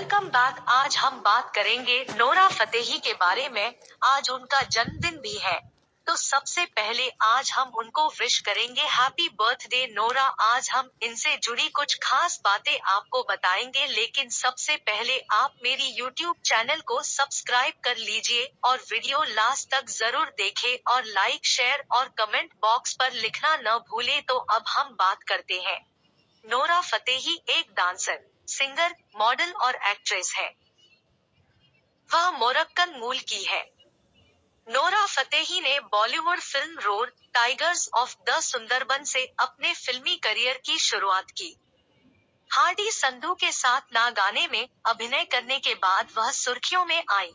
Welcome back. आज हम बात करेंगे नोरा फतेही के बारे में। आज उनका जन्मदिन भी है, तो सबसे पहले आज हम उनको विश करेंगे हैप्पी बर्थडे नोरा। आज हम इनसे जुड़ी कुछ खास बातें आपको बताएंगे, लेकिन सबसे पहले आप मेरी यूट्यूब चैनल को सब्सक्राइब कर लीजिए और वीडियो लास्ट तक जरूर देखें और लाइक, शेयर और कमेंट बॉक्स पर लिखना न भूले। तो अब हम बात करते हैं। नोरा फतेही एक डांसर, सिंगर, मॉडल और एक्ट्रेस है। वह मोरक्कन मूल की है। नोरा फतेही ने Bollywood film road tigers of the Sundarban से अपने फिल्मी करियर की शुरुआत की। हार्डी संधू के साथ ना गाने में अभिनय करने के बाद वह सुर्खियों में आई।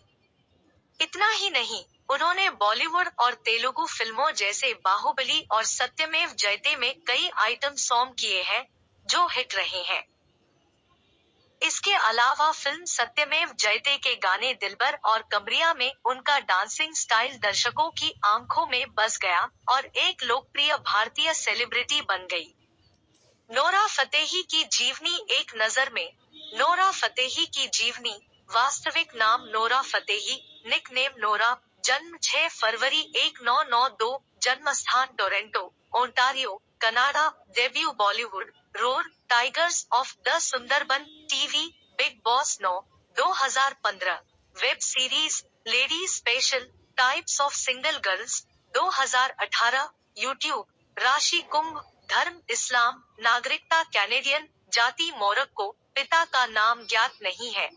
इतना ही नहीं, उन्होंने बॉलीवुड और तेलुगु फिल्मों जैसे बाहुबली और सत्यमेव जयते में कई आइटम सॉन्ग किए हैं, जो हिट रहे हैं। इसके अलावा फिल्म सत्यमेव जयते के गाने दिलबर और कमरिया में उनका डांसिंग स्टाइल दर्शकों की आंखों में बस गया और एक लोकप्रिय भारतीय सेलिब्रिटी बन गई। नोरा फतेही की जीवनी एक नजर में। नोरा फतेही की जीवनी। वास्तविक नाम नोरा फतेही, निकनेम नोरा, जन्म 6 फरवरी 1992, जन्मस्थान Toronto, Ontario, Canada. Debut Bollywood road tigers of the Sundarban, TV, big boss 9, 2015। Web series lady special, types of single girls, 2018। YouTube, राशि कुंभ, धर्म इस्लाम, नागरिकता कैनेडियन, जाति मोरक्को, पिता का नाम ज्ञात नहीं है,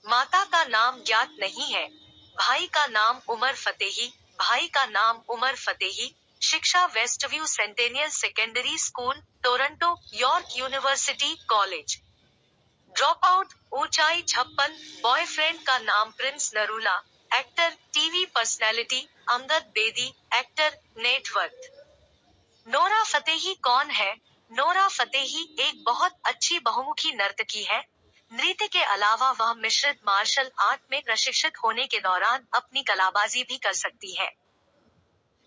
माता का नाम ज्ञात नहीं है, भाई का नाम उमर फतेही, भाई का नाम उमर फतेही। शिक्षा Westview Centennial secondary school, Toronto, York university college. Drop out, ऊंचाई 56, बॉयफ्रेंड का नाम Prince Narula, actor, TV personality, Angad Bedi, actor, net worth. Nora Fatehi कौन है? नोरा फतेही एक बहुत अच्छी बहुमुखी नर्तकी है। नृत्य के अलावा वह मिश्रित मार्शल आर्ट में प्रशिक्षित होने के दौरान अपनी कलाबाजी भी कर सकती है।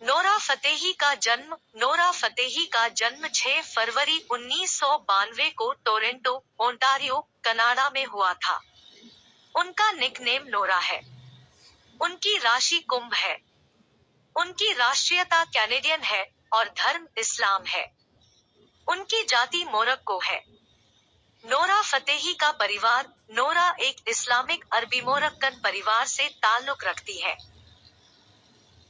नोरा फतेही का जन्म। नोरा फतेही का जन्म 6 फरवरी 1992 को टोरंटो, ओंटारियो, कनाडा में हुआ था। उनका निकनेम नोरा है। उनकी राशि कुंभ है। उनकी राष्ट्रीयता कैनेडियन है और धर्म इस्लाम है। उनकी जाति मोरक्को है। नोरा फतेही का परिवार। नोरा एक इस्लामिक अरबी मोरक्कन परिवार से ताल्लुक रखती है।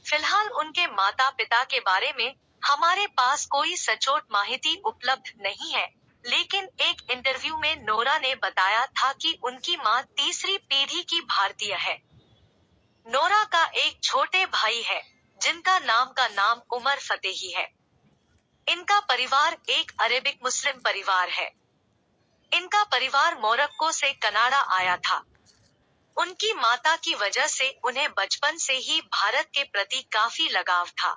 फिलहाल उनके माता पिता के बारे में हमारे पास कोई सचोट माहिती उपलब्ध नहीं है, लेकिन एक इंटरव्यू में नोरा ने बताया था कि उनकी मां तीसरी पीढ़ी की भारतीय है। नोरा का एक छोटे भाई है, जिनका नाम उमर फतेही है। इनका परिवार एक अरेबिक मुस्लिम परिवार है। इनका परिवार मोरक्को से कनाडा आया था। उनकी माता की वजह से उन्हें बचपन से ही भारत के प्रति काफी लगाव था।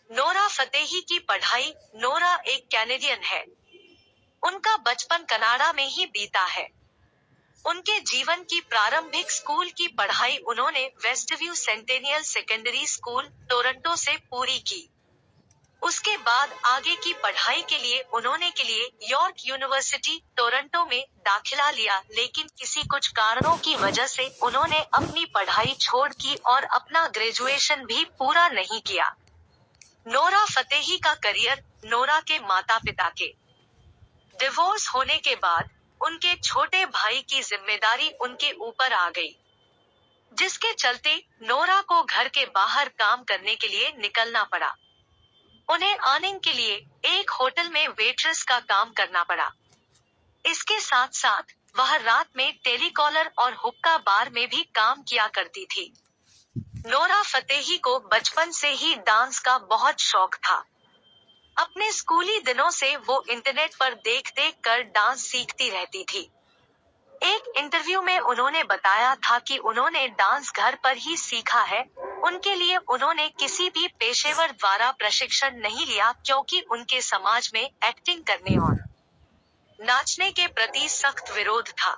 नोरा फतेही की पढ़ाई। नोरा एक कैनेडियन है। उनका बचपन कनाडा में ही बीता है। उनके जीवन की प्रारंभिक स्कूल की पढ़ाई उन्होंने वेस्टव्यू सेंटेनियल सेकेंडरी स्कूल, टोरंटो से पूरी की। उसके बाद आगे की पढ़ाई के लिए यॉर्क यूनिवर्सिटी, टोरंटो में दाखिला लिया, लेकिन किसी कुछ कारणों की वजह से उन्होंने अपनी पढ़ाई छोड़ दी और अपना ग्रेजुएशन भी पूरा नहीं किया। नोरा फतेही का करियर। नोरा के माता पिता के डिवोर्स होने के बाद उनके छोटे भाई की जिम्मेदारी उनके ऊपर आ गई, जिसके चलते नोरा को घर के बाहर काम करने के लिए निकलना पड़ा। उन्हें अर्निंग के लिए एक होटल में वेट्रेस का काम करना पड़ा। इसके साथ साथ वह रात में टेलीकॉलर और हुक्का बार में भी काम किया करती थी। नोरा फतेही को बचपन से ही डांस का बहुत शौक था। अपने स्कूली दिनों से वो इंटरनेट पर देख कर डांस सीखती रहती थी। एक इंटरव्यू में उन्होंने बताया था कि उन्होंने डांस घर पर ही सीखा है। उनके लिए उन्होंने किसी भी पेशेवर द्वारा प्रशिक्षण नहीं लिया, क्योंकि उनके समाज में एक्टिंग करने और नाचने के प्रति सख्त विरोध था।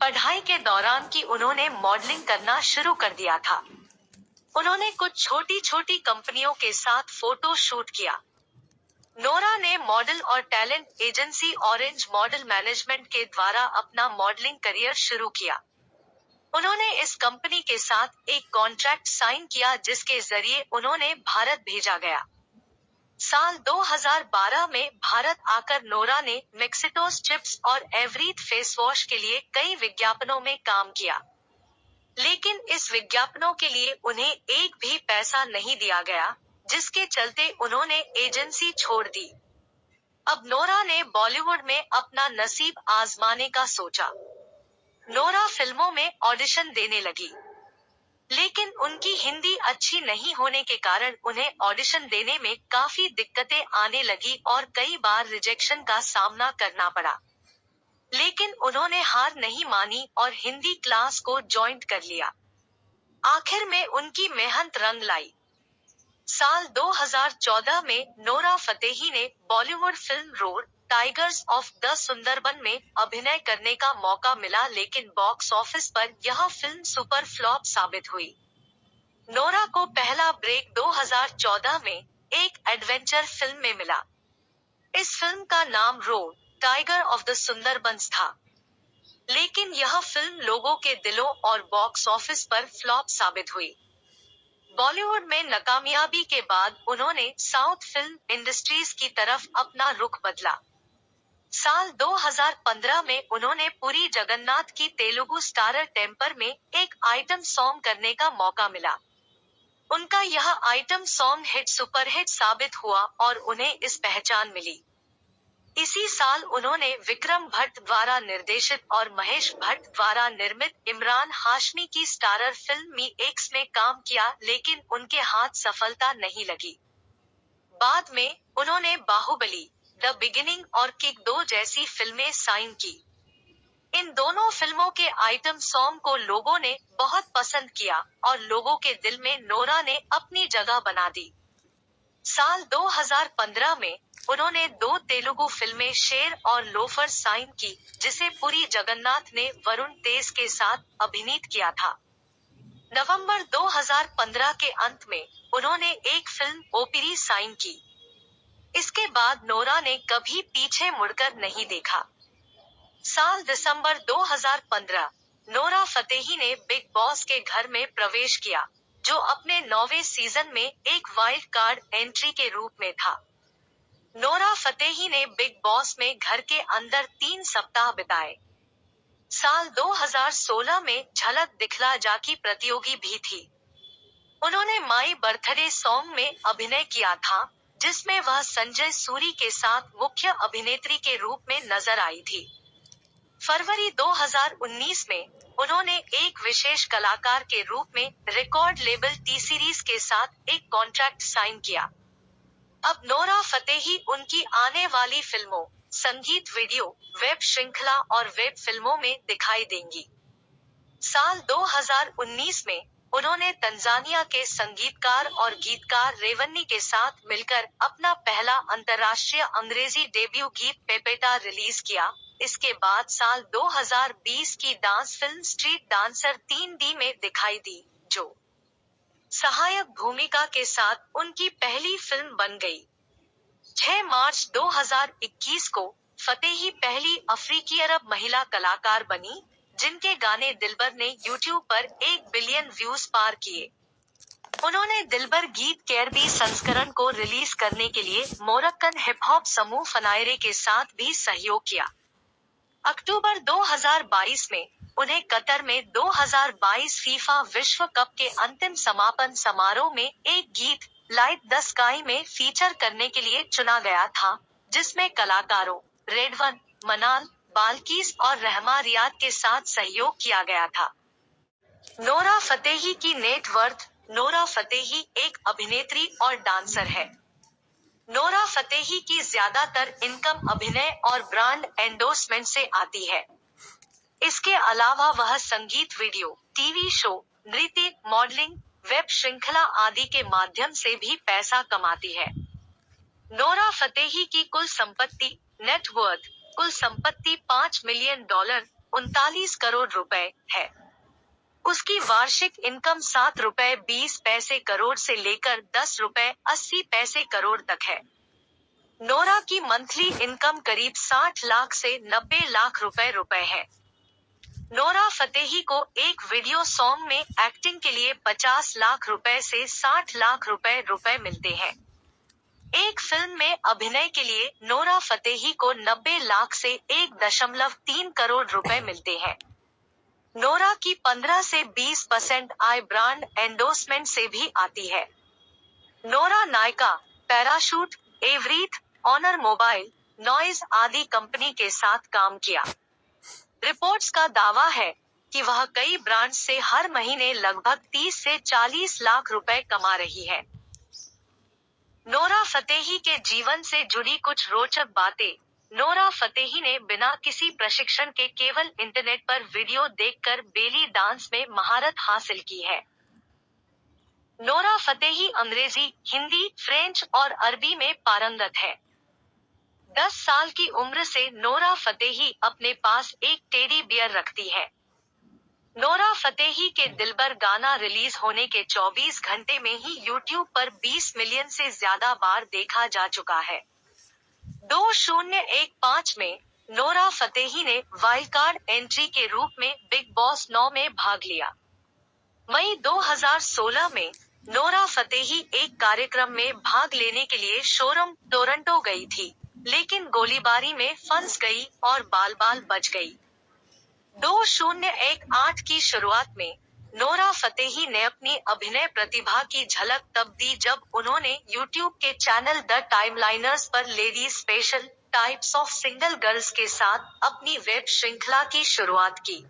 पढ़ाई के दौरान की उन्होंने मॉडलिंग करना शुरू कर दिया था। उन्होंने कुछ छोटी छोटी कंपनियों के साथ फोटो शूट किया। नोरा ने मॉडल और talent agency orange model management के द्वारा अपना मॉडलिंग करियर शुरू किया। उन्होंने इस कंपनी के साथ एक कॉन्ट्रैक्ट साइन किया जिसके जरिए उन्होंने भारत भेजा गया। साल 2012 में भारत आकर नोरा ने मैक्सिटोस चिप्स और एवरीथ फेस वॉश के लिए कई विज्ञापनों में काम किया, लेकिन इस विज्ञापनों के लिए उन्हें एक भी पैसा नहीं दिया गया, जिसके चलते उन्होंने एजेंसी छोड़ दी। अब नोरा ने बॉलीवुड में अपना नसीब आजमाने का सोचा। नोरा फिल्मों में ऑडिशन देने लगी, लेकिन उनकी हिंदी अच्छी नहीं होने के कारण उन्हें ऑडिशन देने में काफी दिक्कतें आने लगी और कई बार रिजेक्शन का सामना करना पड़ा। लेकिन उन्होंने हार नहीं मानी और हिंदी क्लास को ज्वाइन कर लिया। आखिर में उनकी मेहनत रंग लाई। साल 2014 में नोरा फतेही ने Bollywood film road tigers of the Sundarban में अभिनय करने का मौका मिला, लेकिन बॉक्स ऑफिस पर यह फिल्म सुपर फ्लॉप साबित हुई। नोरा को पहला ब्रेक 2014 में एक एडवेंचर फिल्म में मिला। इस फिल्म का नाम road tiger of the Sundarbans था, लेकिन यह फिल्म लोगों के दिलों और बॉक्स ऑफिस पर फ्लॉप साबित हुई। बॉलीवुड में नाकामयाबी के बाद उन्होंने साउथ फिल्म इंडस्ट्रीज की तरफ अपना रुख बदला। साल 2015 में उन्होंने पुरी जगन्नाथ की तेलुगु स्टारर टेम्पर में एक आइटम सॉन्ग करने का मौका मिला। उनका यह आइटम सॉन्ग हिट सुपरहिट साबित हुआ और उन्हें इस पहचान मिली। इसी साल उन्होंने विक्रम भट्ट द्वारा निर्देशित और महेश भट्ट द्वारा निर्मित इमरान हाशमी की स्टारर फिल्म मी एक्स में काम किया, लेकिन उनके हाथ सफलता नहीं लगी। बाद में उन्होंने बाहुबली, द बिगिनिंग और किक 2 जैसी फिल्में साइन की। इन दोनों फिल्मों के आइटम सॉन्ग को लोगों ने बहुत पसंद किया और लोगों के दिल में नोरा ने अपनी जगह बना दी। साल 2015 में उन्होंने 2 तेलुगु फिल्में शेर और लोफर साइन की, जिसे पुरी जगन्नाथ ने वरुण तेज के साथ अभिनीत किया था। नवंबर 2015 के अंत में उन्होंने एक फिल्म ओपिरी साइन की। इसके बाद नोरा ने कभी पीछे मुड़कर नहीं देखा। साल दिसंबर 2015 नोरा फतेही ने बिग बॉस के घर में प्रवेश किया, जो अपने 9वें सीजन में एक वाइल्ड कार्ड एंट्री के रूप में था। नोरा फतेही ने बिग बॉस में घर के अंदर 3 सप्ताह बिताए। साल 2016 में झलक दिखला जा की प्रतियोगी भी थी। उन्होंने माई बर्थडे सॉन्ग में अभिनय किया था, जिसमें वह संजय सूरी के साथ मुख्य अभिनेत्री के रूप में नजर आई थी। फरवरी 2019 में उन्होंने एक विशेष कलाकार के रूप में रिकॉर्ड लेबल टी सीरीज के साथ एक कॉन्ट्रैक्ट साइन किया। अब नोरा फतेही उनकी आने वाली फिल्मों, संगीत वीडियो, वेब श्रृंखला और वेब फिल्मों में दिखाई देंगी। साल 2019 में उन्होंने तंजानिया के संगीतकार और गीतकार रेवन्नी के साथ मिलकर अपना पहला अंतर्राष्ट्रीय अंग्रेजी डेब्यू गीत पेपेटा रिलीज किया। इसके बाद साल 2020 की dance film street dancer 3D में दिखाई दी, जो सहायक भूमिका के साथ उनकी पहली फिल्म बन गई। 6 मार्च 2021 को फतेही पहली अफ्रीकी अरब महिला कलाकार बनी, जिनके गाने दिलबर ने यूट्यूब पर 1 बिलियन व्यूज पार किए। उन्होंने दिलबर गीत के अरबी संस्करण को रिलीज करने के लिए मोरक्कन हिप हॉप समूह फनायरे के साथ भी सहयोग किया। अक्टूबर 2022 में उन्हें कतर में 2022 फीफा विश्व कप के अंतिम समापन समारोह में एक गीत लाइट द स्काई में फीचर करने के लिए चुना गया था, जिसमें कलाकारों रेडवन, मनाल, बाल्कीस और रहमा रियाद के साथ सहयोग किया गया था। नोरा फतेही की नेट वर्थ। नोरा फतेही एक अभिनेत्री और डांसर है। नोरा फतेही की ज्यादातर इनकम अभिनय और ब्रांड एंडोर्समेंट से आती है। इसके अलावा वह संगीत वीडियो, टीवी शो, नृत्य, मॉडलिंग, वेब श्रृंखला आदि के माध्यम से भी पैसा कमाती है। नोरा फतेही की कुल संपत्ति नेटवर्थ कुल संपत्ति $5 मिलियन 39 करोड़ रुपए है। उसकी वार्षिक इनकम ₹7.20 करोड़ से लेकर ₹10.80 करोड़ तक है। नोरा की मंथली इनकम करीब 60 लाख से 90 लाख रुपए है। नोरा फतेही को एक वीडियो सॉन्ग में एक्टिंग के लिए 50 लाख रुपए से 60 लाख रुपए मिलते हैं। एक फिल्म में अभिनय के लिए नोरा फतेही को 90 लाख से 1.3 करोड़ रुपए मिलते हैं। नोरा की 15 से 20% आय ब्रांड एंडोर्समेंट से भी आती है। Nora Nykaa, Parachute, Everyuth, Honor mobile, Noise आदि कंपनी के साथ काम किया। रिपोर्ट्स का दावा है कि वह कई ब्रांड से हर महीने लगभग 30 से 40 लाख रुपए कमा रही है। नोरा फतेही के जीवन से जुड़ी कुछ रोचक बातें। नोरा फतेही ने बिना किसी प्रशिक्षण के केवल इंटरनेट पर वीडियो देखकर बेली डांस में महारत हासिल की है। नोरा फतेही अंग्रेजी, हिंदी, फ्रेंच और अरबी में पारंगत है। 10 साल की उम्र से नोरा फतेही अपने पास एक टेडी बियर रखती है। नोरा फतेही के दिलबर गाना रिलीज होने के 24 घंटे में ही यूट्यूब पर 20 मिलियन से ज्यादा बार देखा जा चुका है। 2015 में नोरा फतेही ने वाइल्ड कार्ड एंट्री के रूप में बिग बॉस 9 में भाग लिया। मई 2016 में नोरा फतेही एक कार्यक्रम में भाग लेने के लिए शोरूम टोरंटो गई थी, लेकिन गोलीबारी में फंस गई और बाल बच गई। 2018 की शुरुआत में नोरा फतेही ने अपनी अभिनय प्रतिभा की झलक तब दी जब उन्होंने यूट्यूब के चैनल द टाइमलाइनर्स पर lady special types of single girls के साथ अपनी वेब श्रृंखला की शुरुआत की।